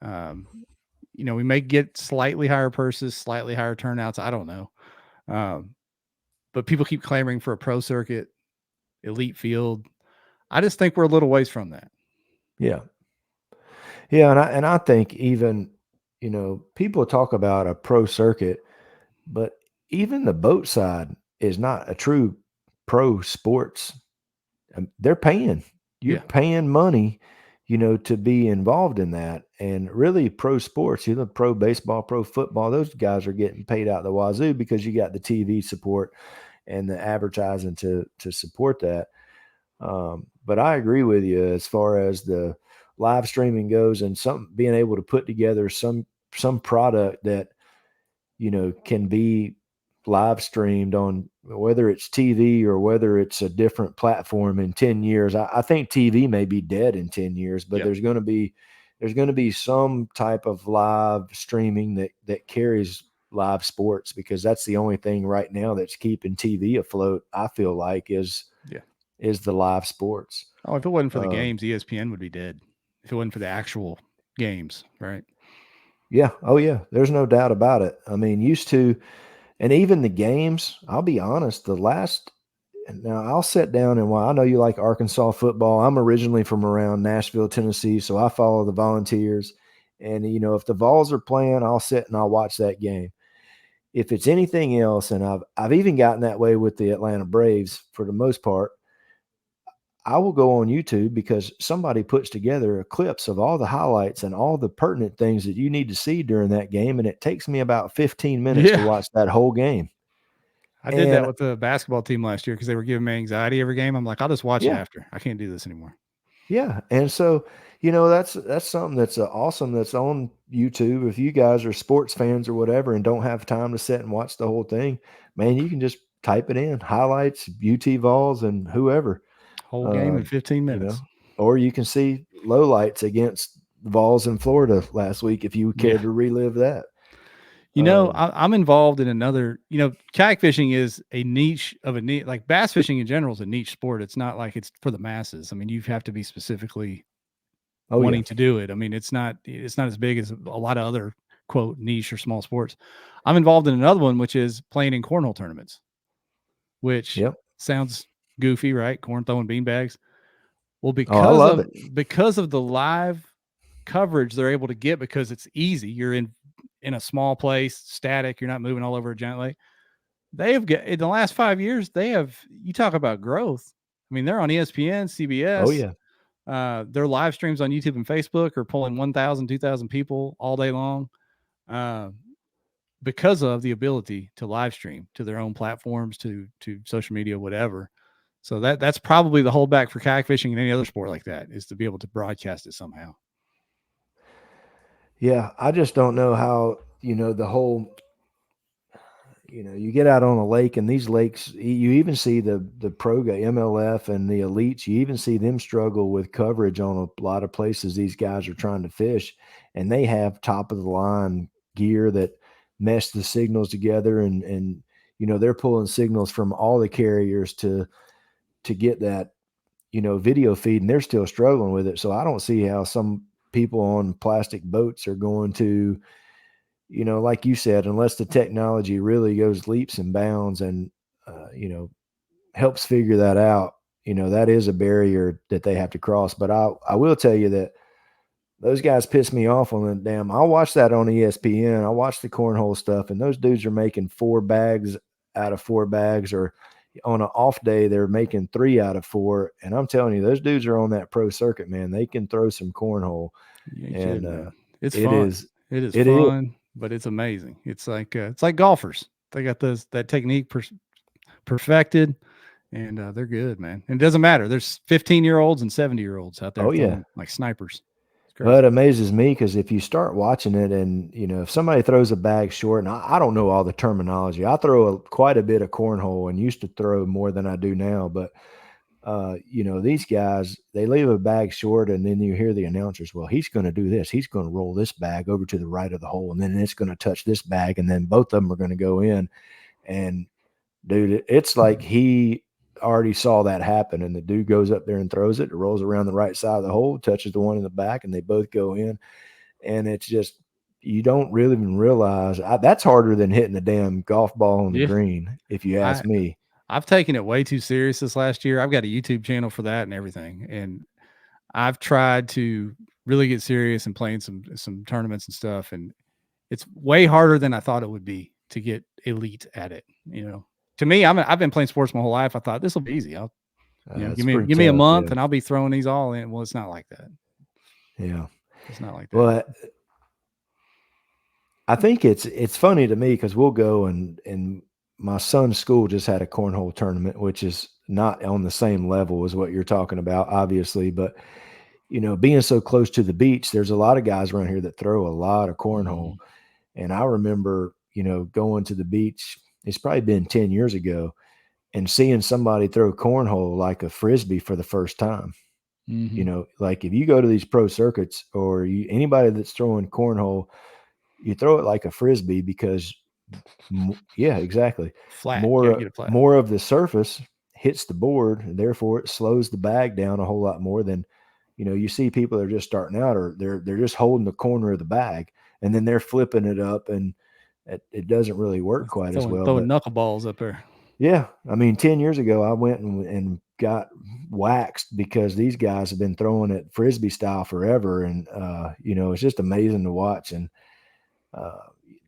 We may get slightly higher purses, slightly higher turnouts. I don't know. But people keep clamoring for a pro circuit, elite field. I just think we're a little ways from that. Yeah. Yeah. And I think even, people talk about a pro circuit, but even the boat side is not a true pro sports. They're paying. You're paying money, to be involved in that. And really pro sports, pro baseball, pro football, those guys are getting paid out the wazoo because you got the TV support and the advertising to support that. But I agree with you as far as the live streaming goes, and being able to put together some product that, can be live streamed on, whether it's TV or whether it's a different platform in 10 years. I think TV may be dead in 10 years, but there's going to be some type of live streaming that carries live sports, because that's the only thing right now that's keeping TV afloat, I feel like, is the live sports. Oh, if it wasn't for the games, ESPN would be dead. If it wasn't for the actual games, right? Yeah. Oh, yeah. There's no doubt about it. I mean, used to, and even the games, I'll be honest, now I'll sit down and while I know you like Arkansas football, I'm originally from around Nashville, Tennessee, so I follow the Volunteers. And, if the Vols are playing, I'll sit and I'll watch that game. If it's anything else, and I've even gotten that way with the Atlanta Braves for the most part, I will go on YouTube because somebody puts together clips of all the highlights and all the pertinent things that you need to see during that game. And it takes me about 15 minutes to watch that whole game. I did that with the basketball team last year because they were giving me anxiety every game. I'm like, I'll just watch it after. I can't do this anymore. Yeah. And so, that's something that's awesome that's on YouTube. If you guys are sports fans or whatever and don't have time to sit and watch the whole thing, man, you can just type it in, highlights, UT Vols and whoever. Whole game in 15 minutes. or you can see lowlights against Vols in Florida last week if you care to relive that. I'm involved in another, kayak fishing is a niche of a niche. Like bass fishing in general is a niche sport. It's not like it's for the masses. I mean, you have to be specifically wanting to do it. I mean, it's not as big as a lot of other quote niche or small sports. I'm involved in another one, which is playing in cornhole tournaments, which sounds goofy, right? Corn throwing beanbags. Well, because of the live coverage they're able to get, because it's easy. You're in a small place, static. You're not moving all over a giant lake. They have got in the last 5 years. You talk about growth. I mean, they're on ESPN, CBS. Oh yeah. Their live streams on YouTube and Facebook are pulling 1,000, 2,000 people all day long, because of the ability to live stream to their own platforms, to social media, whatever. So that's probably the holdback for kayak fishing and any other sport like that, is to be able to broadcast it somehow. Yeah, I just don't know how, the whole, you get out on a lake, and these lakes, you even see the pro MLF and the elites, you even see them struggle with coverage on a lot of places these guys are trying to fish, and they have top of the line gear that mesh the signals together, and they're pulling signals from all the carriers to get that, video feed, and they're still struggling with it. So I don't see how some people on plastic boats are going to, like you said, unless the technology really goes leaps and bounds and, helps figure that out, that is a barrier that they have to cross. But I will tell you that those guys piss me off on the damn. I'll watch that on ESPN. I watch the cornhole stuff, and those dudes are making 4 bags out of 4 bags, or on an off day, they're making 3 out of 4. And I'm telling you, those dudes are on that pro circuit, man. They can throw some cornhole. And it's fun. It is fun, but it's amazing. It's like golfers. They got that technique perfected, and they're good, man. And it doesn't matter. There's 15-year-olds and 70-year-olds out there throwing like snipers. Well, it amazes me because if you start watching it, and if somebody throws a bag short, and I don't know all the terminology. I throw quite a bit of cornhole and used to throw more than I do now, but these guys, they leave a bag short, and then you hear the announcers, well, he's going to do this. He's going to roll this bag over to the right of the hole, and then it's going to touch this bag, and then both of them are going to go in. And dude, it's like he already saw that happen, and the dude goes up there and throws it. It rolls around the right side of the hole, touches the one in the back, and they both go in. And it's just, you don't really even realize that's harder than hitting the damn golf ball on the green, if you ask me. I've taken it way too serious this last year. I've got a YouTube channel for that and everything, and I've tried to really get serious and playing some tournaments and stuff, and it's way harder than I thought it would be to get elite at it. To me, I've been playing sports my whole life. I thought this will be easy. I'll give me a month and I'll be throwing these all in. Well, it's not like that. Yeah, it's not like that. Well, I think it's funny to me because we'll go and my son's school just had a cornhole tournament, which is not on the same level as what you're talking about, obviously. But, being so close to the beach, there's a lot of guys around here that throw a lot of cornhole. And I remember, going to the beach, it's probably been 10 years ago, and seeing somebody throw cornhole like a Frisbee for the first time. Like if you go to these pro circuits, or anybody that's throwing cornhole, you throw it like a Frisbee because exactly. Flat. More of the surface hits the board, and therefore it slows the bag down a whole lot more than, you see people that are just starting out, or they're just holding the corner of the bag, and then they're flipping it up, and it doesn't really work quite as well. Throwing knuckleballs up there. Yeah. I mean, 10 years ago, I went and got waxed because these guys have been throwing it Frisbee style forever. And, it's just amazing to watch. And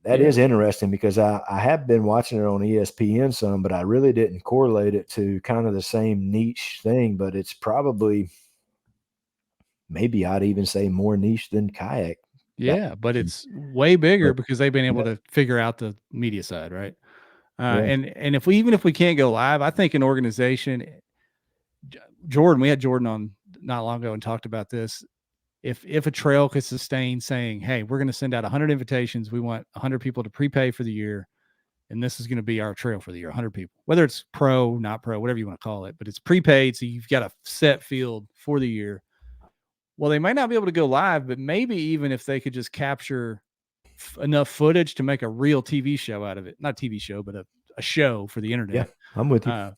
that is interesting because I have been watching it on ESPN some, but I really didn't correlate it to kind of the same niche thing. But it's probably, maybe I'd even say, more niche than kayak. Yeah, but it's way bigger because they've been able to figure out the media side, right? And if we can't go live, I think an organization, Jordan, we had Jordan on not long ago and talked about this. If a trail could sustain saying, hey, we're going to send out 100 invitations, we want 100 people to prepay for the year, and this is going to be our trail for the year, 100 people, whether it's pro, not pro, whatever you want to call it, but it's prepaid, so you've got a set field for the year. Well, they might not be able to go live, but maybe even if they could just capture enough footage to make a real TV show out of it, not a TV show, but a show for the internet. Yeah, I'm with you.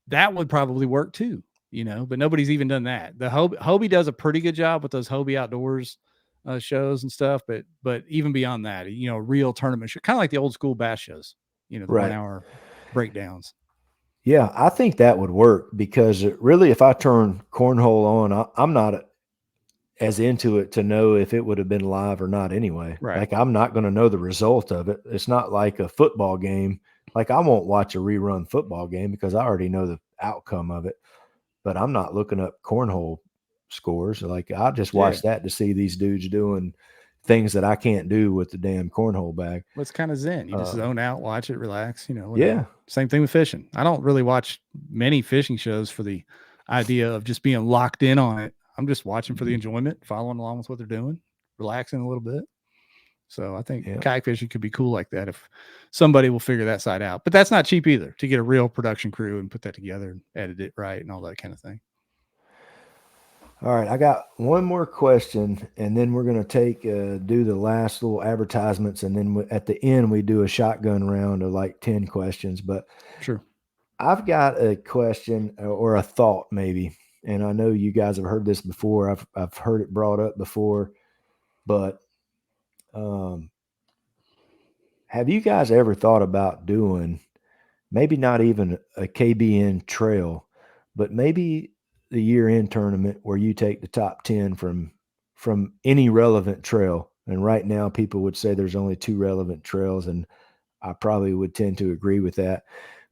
That would probably work too, but nobody's even done that. The Hobie does a pretty good job with those Hobie Outdoors shows and stuff, but even beyond that, a real tournament show, kind of like the old school bass shows, the Right. 1 hour breakdowns. Yeah, I think that would work because really, if I turn cornhole on, I'm not as into it to know if it would have been live or not anyway. Right. Like, I'm not going to know the result of it. It's not like a football game. Like, I won't watch a rerun football game because I already know the outcome of it, but I'm not looking up cornhole scores. Like, I just watch that to see these dudes doing things that I can't do with the damn cornhole bag. Well, it's kind of zen. You just zone out, watch it, relax, Yeah. Same thing with fishing. I don't really watch many fishing shows for the idea of just being locked in on it. I'm just watching for the enjoyment, following along with what they're doing, relaxing a little bit. So I think kayak fishing could be cool like that if somebody will figure that side out. But that's not cheap either, to get a real production crew and put that together and edit it right and all that kind of thing. All right, I got one more question, and then we're going to do the last little advertisements, and then at the end we do a shotgun round of like 10 questions. But sure, I've got a question or a thought maybe, and I know you guys have heard this before. I've heard it brought up before, but have you guys ever thought about doing maybe not even a KBN trail, but maybe the year-end tournament where you take the top 10 from any relevant trail? And right now people would say there's only 2 relevant trails, and I probably would tend to agree with that.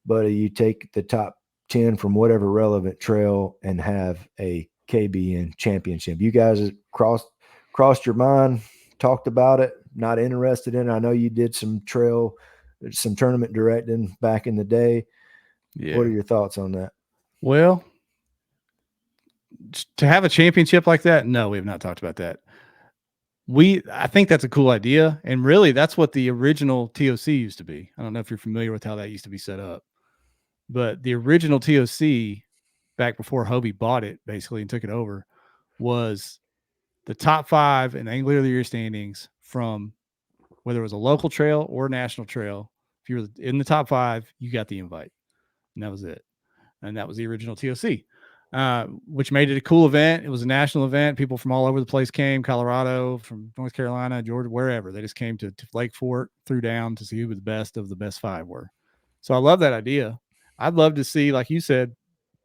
But you take the top 10 from whatever relevant trail and have a KBN championship. You guys crossed your mind, talked about it, not interested in it? I know you did some tournament directing back in the day. Yeah. What are your thoughts on that? Well, to have a championship like that, no, we have not talked about that. I think that's a cool idea. And really, that's what the original TOC used to be. I don't know if you're familiar with how that used to be set up, but the original TOC back before Hobie bought it basically and took it over was the top 5 in the Angler of the Year standings from whether it was a local trail or a national trail. If you were in the top 5, you got the invite, and that was it. And that was the original TOC. Which made it a cool event. It was a national event. People from all over the place came, Colorado, from North Carolina, Georgia, wherever. They just came to Lake Fork, threw down to see who the best of the best 5 were. So I love that idea. I'd love to see, like you said,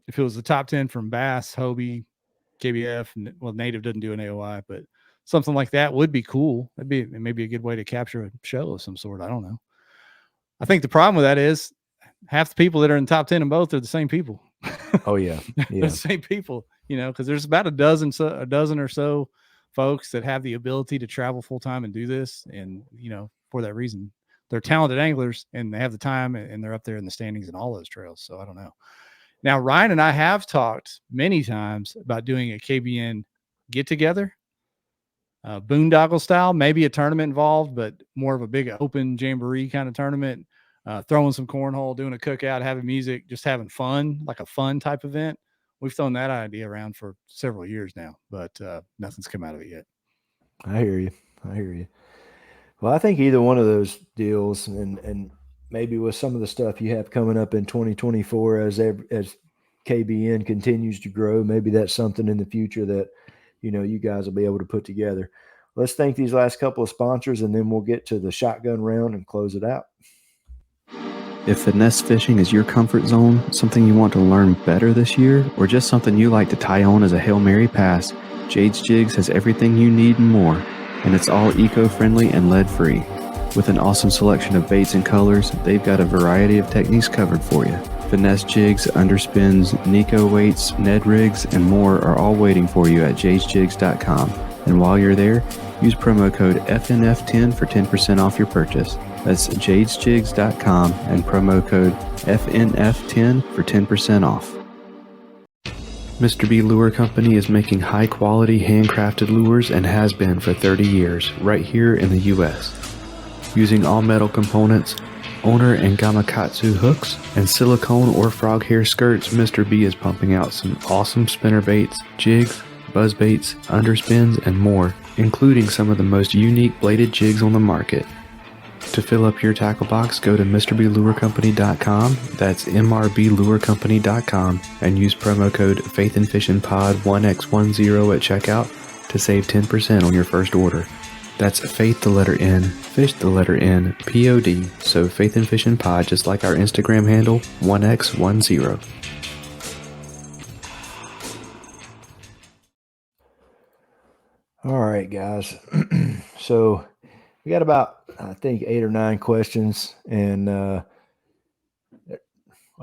if it was the top 10 from Bass, Hobie, KBF, well, Native doesn't do an AOI, but something like that would be cool. That'd be maybe a good way to capture a show of some sort. I don't know. I think the problem with that is half the people that are in the top 10 in both are the same people. Oh yeah. The same people, because there's about a dozen or so folks that have the ability to travel full time and do this. And, for that reason, they're talented anglers and they have the time and they're up there in the standings in all those trails. So I don't know. Now, Ryan and I have talked many times about doing a KBN get together, boondoggle style, maybe a tournament involved, but more of a big open jamboree kind of tournament. Throwing some cornhole, doing a cookout, having music, just having fun, like a fun type event. We've thrown that idea around for several years now, but nothing's come out of it yet. I hear you. Well, I think either one of those deals, and maybe with some of the stuff you have coming up in 2024 as KBN continues to grow, maybe that's something in the future that, you guys will be able to put together. Let's thank these last couple of sponsors, and then we'll get to the shotgun round and close it out. If finesse fishing is your comfort zone, something you want to learn better this year, or just something you like to tie on as a Hail Mary pass, Jade's Jigs has everything you need and more, and it's all eco-friendly and lead-free. With an awesome selection of baits and colors, they've got a variety of techniques covered for you. Finesse jigs, underspins, Nico weights, Ned rigs, and more are all waiting for you at jadesjigs.com. And while you're there, use promo code FNF10 for 10% off your purchase. That's jadesjigs.com and promo code FNF10 for 10% off. Mr. B Lure Company is making high-quality, handcrafted lures and has been for 30 years, right here in the U.S. Using all-metal components, owner and gamakatsu hooks, and silicone or frog hair skirts, Mr. B is pumping out some awesome spinner baits, jigs, buzzbaits, underspins, and more, including some of the most unique bladed jigs on the market. To fill up your tackle box, go to MrBLureCompany.com, that's MRBLureCompany.com, and use promo code faithnfishnpod1x10 at checkout to save 10% on your first order. That's faith the letter N, fish the letter N, P-O-D, so Faith and Fishing Pod, just like our Instagram handle, 1x10. All right, guys. So we got about, I think, 8 or 9 questions, and I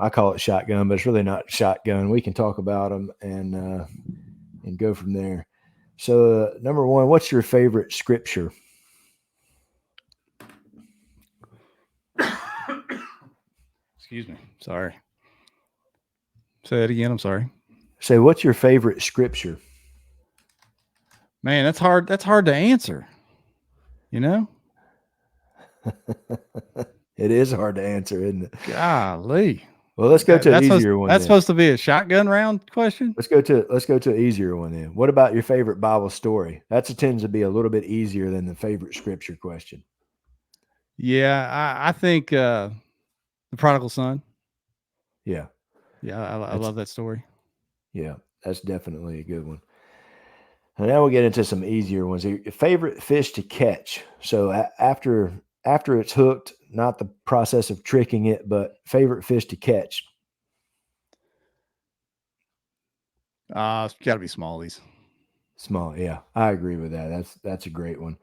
call it shotgun, but it's really not shotgun. We can talk about them and go from there. So, number one, what's your favorite scripture? Excuse me. Sorry. Say that again. I'm sorry. Say, what's your favorite scripture? Man, that's hard. That's hard to answer. You know? It is hard to answer, isn't it? Golly. Well, let's go to an easier one. That's supposed to be a shotgun round question. Let's go to an easier one then. What about your favorite Bible story? That tends to be a little bit easier than the favorite scripture question. Yeah, I think the prodigal son. Yeah. I love that story. Yeah, that's definitely a good one. And now we'll get into some easier ones. Your favorite fish to catch. So after it's hooked, not the process of tricking it, but favorite fish to catch. It's got to be smallies. Small, yeah, I agree with that. That's a great one.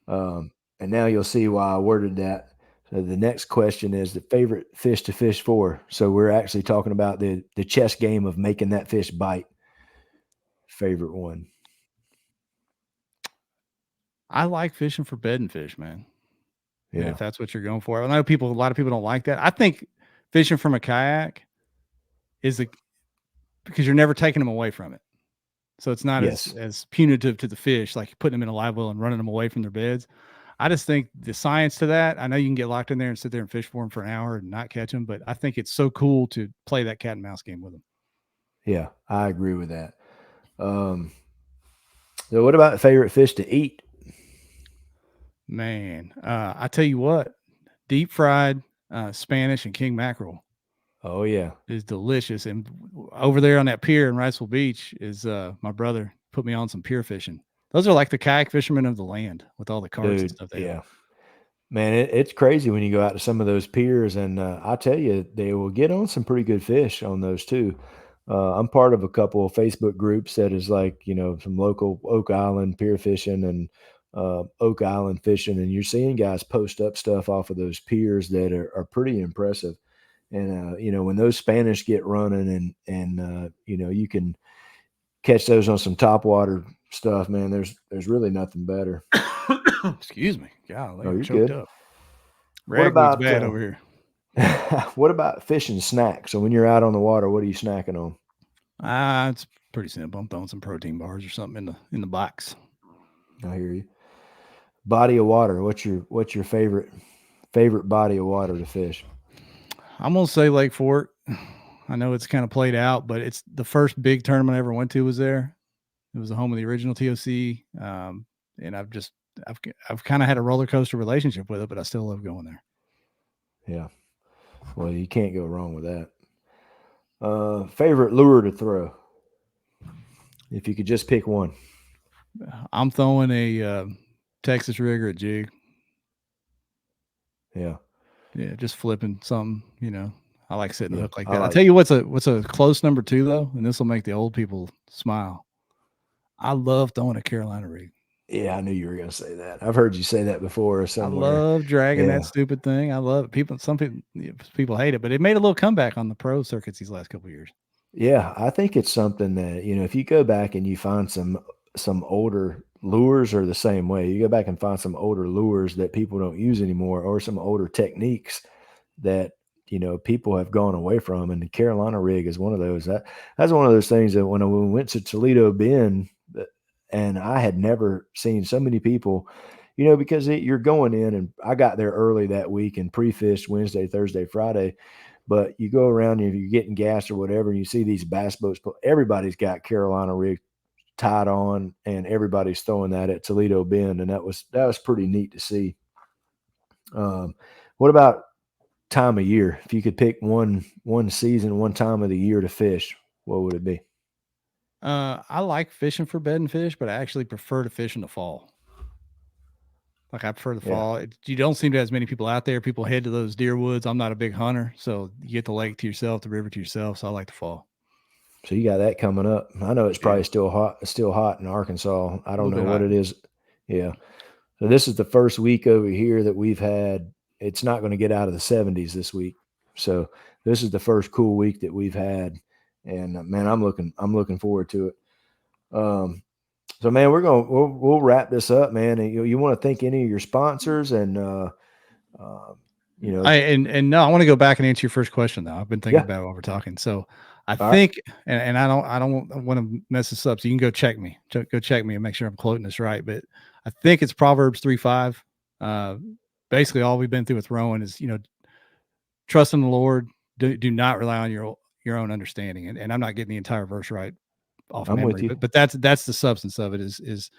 And now you'll see why I worded that. So the next question is the favorite fish to fish for. So we're actually talking about the chess game of making that fish bite. Favorite one. I like fishing for bedding fish, man. Yeah. If that's what you're going for. I know a lot of people don't like that. I think fishing from a kayak is because you're never taking them away from it. So it's not as punitive to the fish, like putting them in a live well and running them away from their beds. I just think the science to that, I know you can get locked in there and sit there and fish for them for an hour and not catch them, but I think it's so cool to play that cat and mouse game with them. Yeah, I agree with that. So what about favorite fish to eat? Man, I tell you what, deep fried Spanish and king mackerel. Oh yeah, is delicious. And over there on that pier in Riceville Beach is my brother put me on some pier fishing. Those are like the kayak fishermen of the land with all the carts and stuff. Yeah, man, it's crazy when you go out to some of those piers, and I tell you, they will get on some pretty good fish on those too. I'm part of a couple of Facebook groups that is like, some local Oak Island pier fishing and Oak Island fishing, and you're seeing guys post up stuff off of those piers that are pretty impressive. And when those Spanish get running and you can catch those on some topwater stuff, man, there's really nothing better. Excuse me. Golly, you're good. Up. What about bad over here? What about fishing snacks? So when you're out on the water, what are you snacking on? It's pretty simple. I'm throwing some protein bars or something in the box. I hear you. Body of water. What's your favorite body of water to fish? I'm gonna say Lake Fork. I know it's kind of played out, but it's the first big tournament I ever went to was there. It was the home of the original TOC, and I've kind of had a roller coaster relationship with it, but I still love going there. Yeah, well, you can't go wrong with that. Favorite lure to throw? If you could just pick one. I'm throwing a Texas rigger at jig. Yeah, just flipping something. I like setting the hook like that. I'll tell you what's a close number 2 though, and this will make the old people smile. I love throwing a Carolina rig. Yeah, I knew you were going to say that. I've heard you say that before somewhere. I love dragging that stupid thing. I love it. Some people hate it, but it made a little comeback on the pro circuits these last couple of years. Yeah, I think it's something that, if you go back and you find some older lures are the same way. You go back and find some older lures that people don't use anymore, or some older techniques that, people have gone away from. And the Carolina rig is one of those. That's one of those things that when we went to Toledo Bend, and I had never seen so many people, because you're going in, and I got there early that week and pre-fished Wednesday, Thursday, Friday. But you go around and you're getting gas or whatever, and you see these bass boats, everybody's got Carolina rig tied on, and everybody's throwing that at Toledo Bend, and that was pretty neat to see. What about time of year? If you could pick one season, one time of the year to fish, what would it be? I like fishing for bedding fish, but I actually prefer to fish in the fall. Like I prefer the fall. You don't seem to have as many people out there. People head to those deer woods. I'm not a big hunter, so you get the lake to yourself, the river to yourself. So I like the fall. So you got that coming up. I know it's probably still hot. It's still hot in Arkansas. I don't know what it is. Yeah. So this is the first week over here that we've had. It's not going to get out of the 70s this week. So this is the first cool week that we've had, and man, I'm looking forward to it. So man, we'll wrap this up, man. And you want to thank any of your sponsors and no, I want to go back and answer your first question though. I've been thinking about it while we're talking. So I think, and I don't want to mess this up. So you can go check me and make sure I'm quoting this right. But I think it's Proverbs 3:5. Basically all we've been through with rowing is, trust in the Lord. Do not rely on your own understanding. And I'm not getting the entire verse right off memory, but that's the substance of it is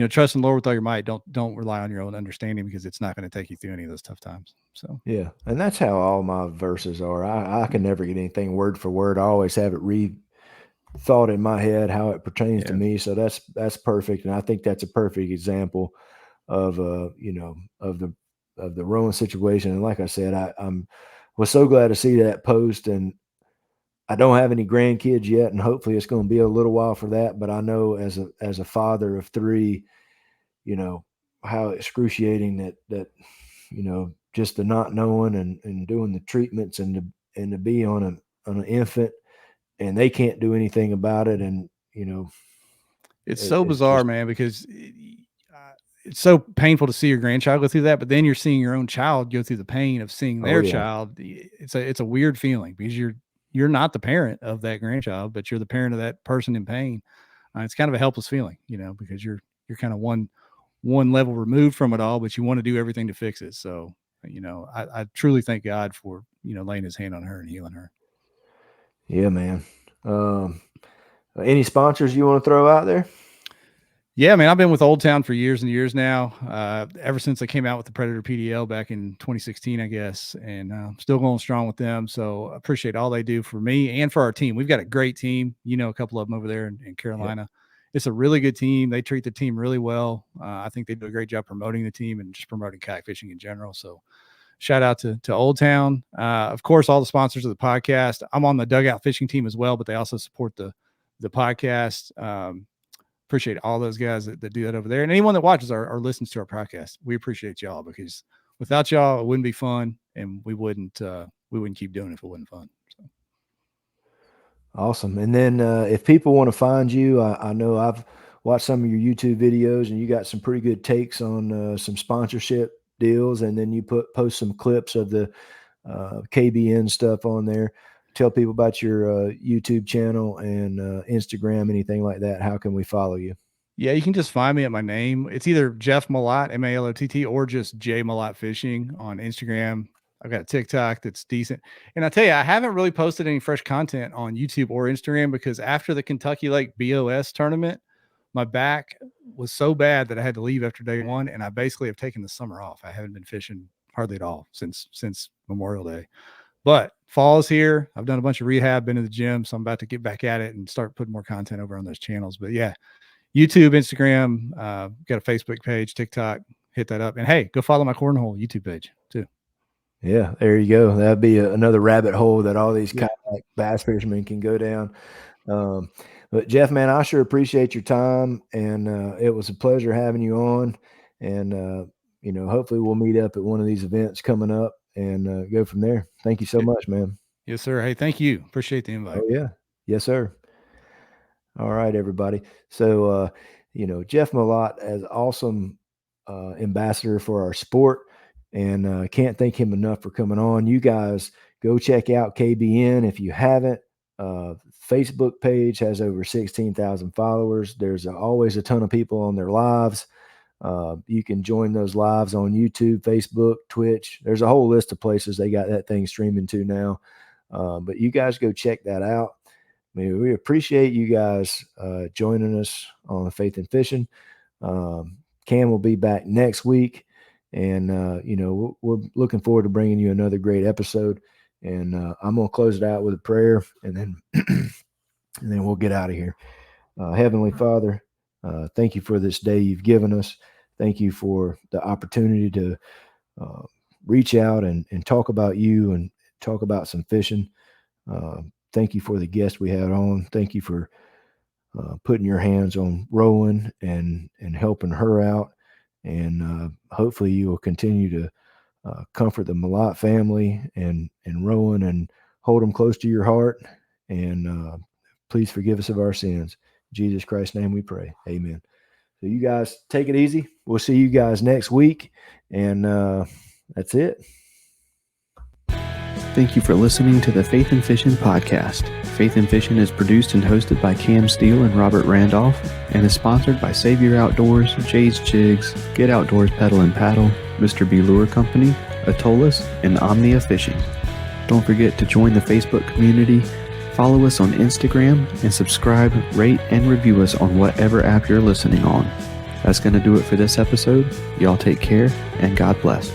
trust in the Lord with all your might. Don't rely on your own understanding, because it's not going to take you through any of those tough times. So yeah, and that's how all my verses are. I can never get anything word for word. I always have it thought in my head how it pertains to me. So that's perfect, and I think that's a perfect example of of the rowing situation. And like I said, I'm was so glad to see that post, and I don't have any grandkids yet, and hopefully it's going to be a little while for that. But I know as a father of three, how excruciating that just the not knowing and doing the treatments and to be on an infant, and they can't do anything about it. And it's so bizarre, man, because it's so painful to see your grandchild go through that, but then you're seeing your own child go through the pain of seeing their child. It's a weird feeling, because you're not the parent of that grandchild, but you're the parent of that person in pain. It's kind of a helpless feeling, because you're kind of one level removed from it all, but you want to do everything to fix it. So, I truly thank God for, laying his hand on her and healing her. Yeah, man. Any sponsors you want to throw out there? Yeah, man, I've been with Old Town for years and years now, ever since I came out with the Predator PDL back in 2016, I guess, and still going strong with them. So I appreciate all they do for me and for our team. We've got a great team. A couple of them over there in Carolina. Yep. It's a really good team. They treat the team really well. I think they do a great job promoting the team and just promoting kayak fishing in general. So shout out to Old Town. Of course, all the sponsors of the podcast. I'm on the Dugout Fishing team as well, but they also support the podcast. Appreciate all those guys that do that over there, and anyone that watches or listens to our podcast. We appreciate y'all, because without y'all, it wouldn't be fun, and we wouldn't keep doing it if it wasn't fun. So. Awesome. And then if people want to find you, I know I've watched some of your YouTube videos, and you got some pretty good takes on some sponsorship deals, and then you post some clips of the KBN stuff on there. Tell people about your YouTube channel and Instagram, anything like that. How can we follow you? Yeah, you can just find me at my name. It's either Jeff Malott, Malott, or just J Malott Fishing on Instagram. I've got a TikTok that's decent. And I tell you, I haven't really posted any fresh content on YouTube or Instagram, because after the Kentucky Lake BOS tournament, my back was so bad that I had to leave after day one. And I basically have taken the summer off. I haven't been fishing hardly at all since Memorial Day. But fall is here. I've done a bunch of rehab, been to the gym, so I'm about to get back at it and start putting more content over on those channels. But yeah, YouTube, Instagram, got a Facebook page, TikTok, hit that up. And hey, go follow my Cornhole YouTube page too. Yeah, there you go. That'd be another rabbit hole that all these kayak bass fishermen can go down. But Jeff, man, I sure appreciate your time, and it was a pleasure having you on. And hopefully we'll meet up at one of these events coming up and go from there. Thank you so much, man. Yes, sir. Hey, thank you. Appreciate the invite. Oh yeah. Yes, sir. All right, everybody. So, Jeff Malott is awesome ambassador for our sport, and can't thank him enough for coming on. You guys go check out KBN if you haven't. Facebook page has over 16,000 followers. There's always a ton of people on their lives. You can join those lives on YouTube, Facebook, Twitch. There's a whole list of places they got that thing streaming to now. But you guys go check that out. we appreciate you guys joining us on Faith and Fishing. Cam will be back next week, and we're looking forward to bringing you another great episode. And I'm gonna close it out with a prayer, and then and then we'll get out of here. Heavenly Father, thank you for this day you've given us. Thank you for the opportunity to reach out and talk about you and talk about some fishing. Thank you for the guest we had on. Thank you for putting your hands on Rowan and helping her out. And hopefully you will continue to comfort the Malott family and Rowan and hold them close to your heart. And please forgive us of our sins. In Jesus Christ's name we pray. Amen. So you guys take it easy. We'll see you guys next week. And that's it. Thank you for listening to the Faith and Fishing podcast. Faith and Fishing is produced and hosted by Cam Steele and Robert Randolph and is sponsored by Savior Outdoors, Jay's Jigs, Get Outdoors Pedal and Paddle, Mr. B Lure Company, Atollas, and Omnia Fishing. Don't forget to join the Facebook community, follow us on Instagram, and subscribe, rate, and review us on whatever app you're listening on. That's going to do it for this episode. Y'all take care, and God bless.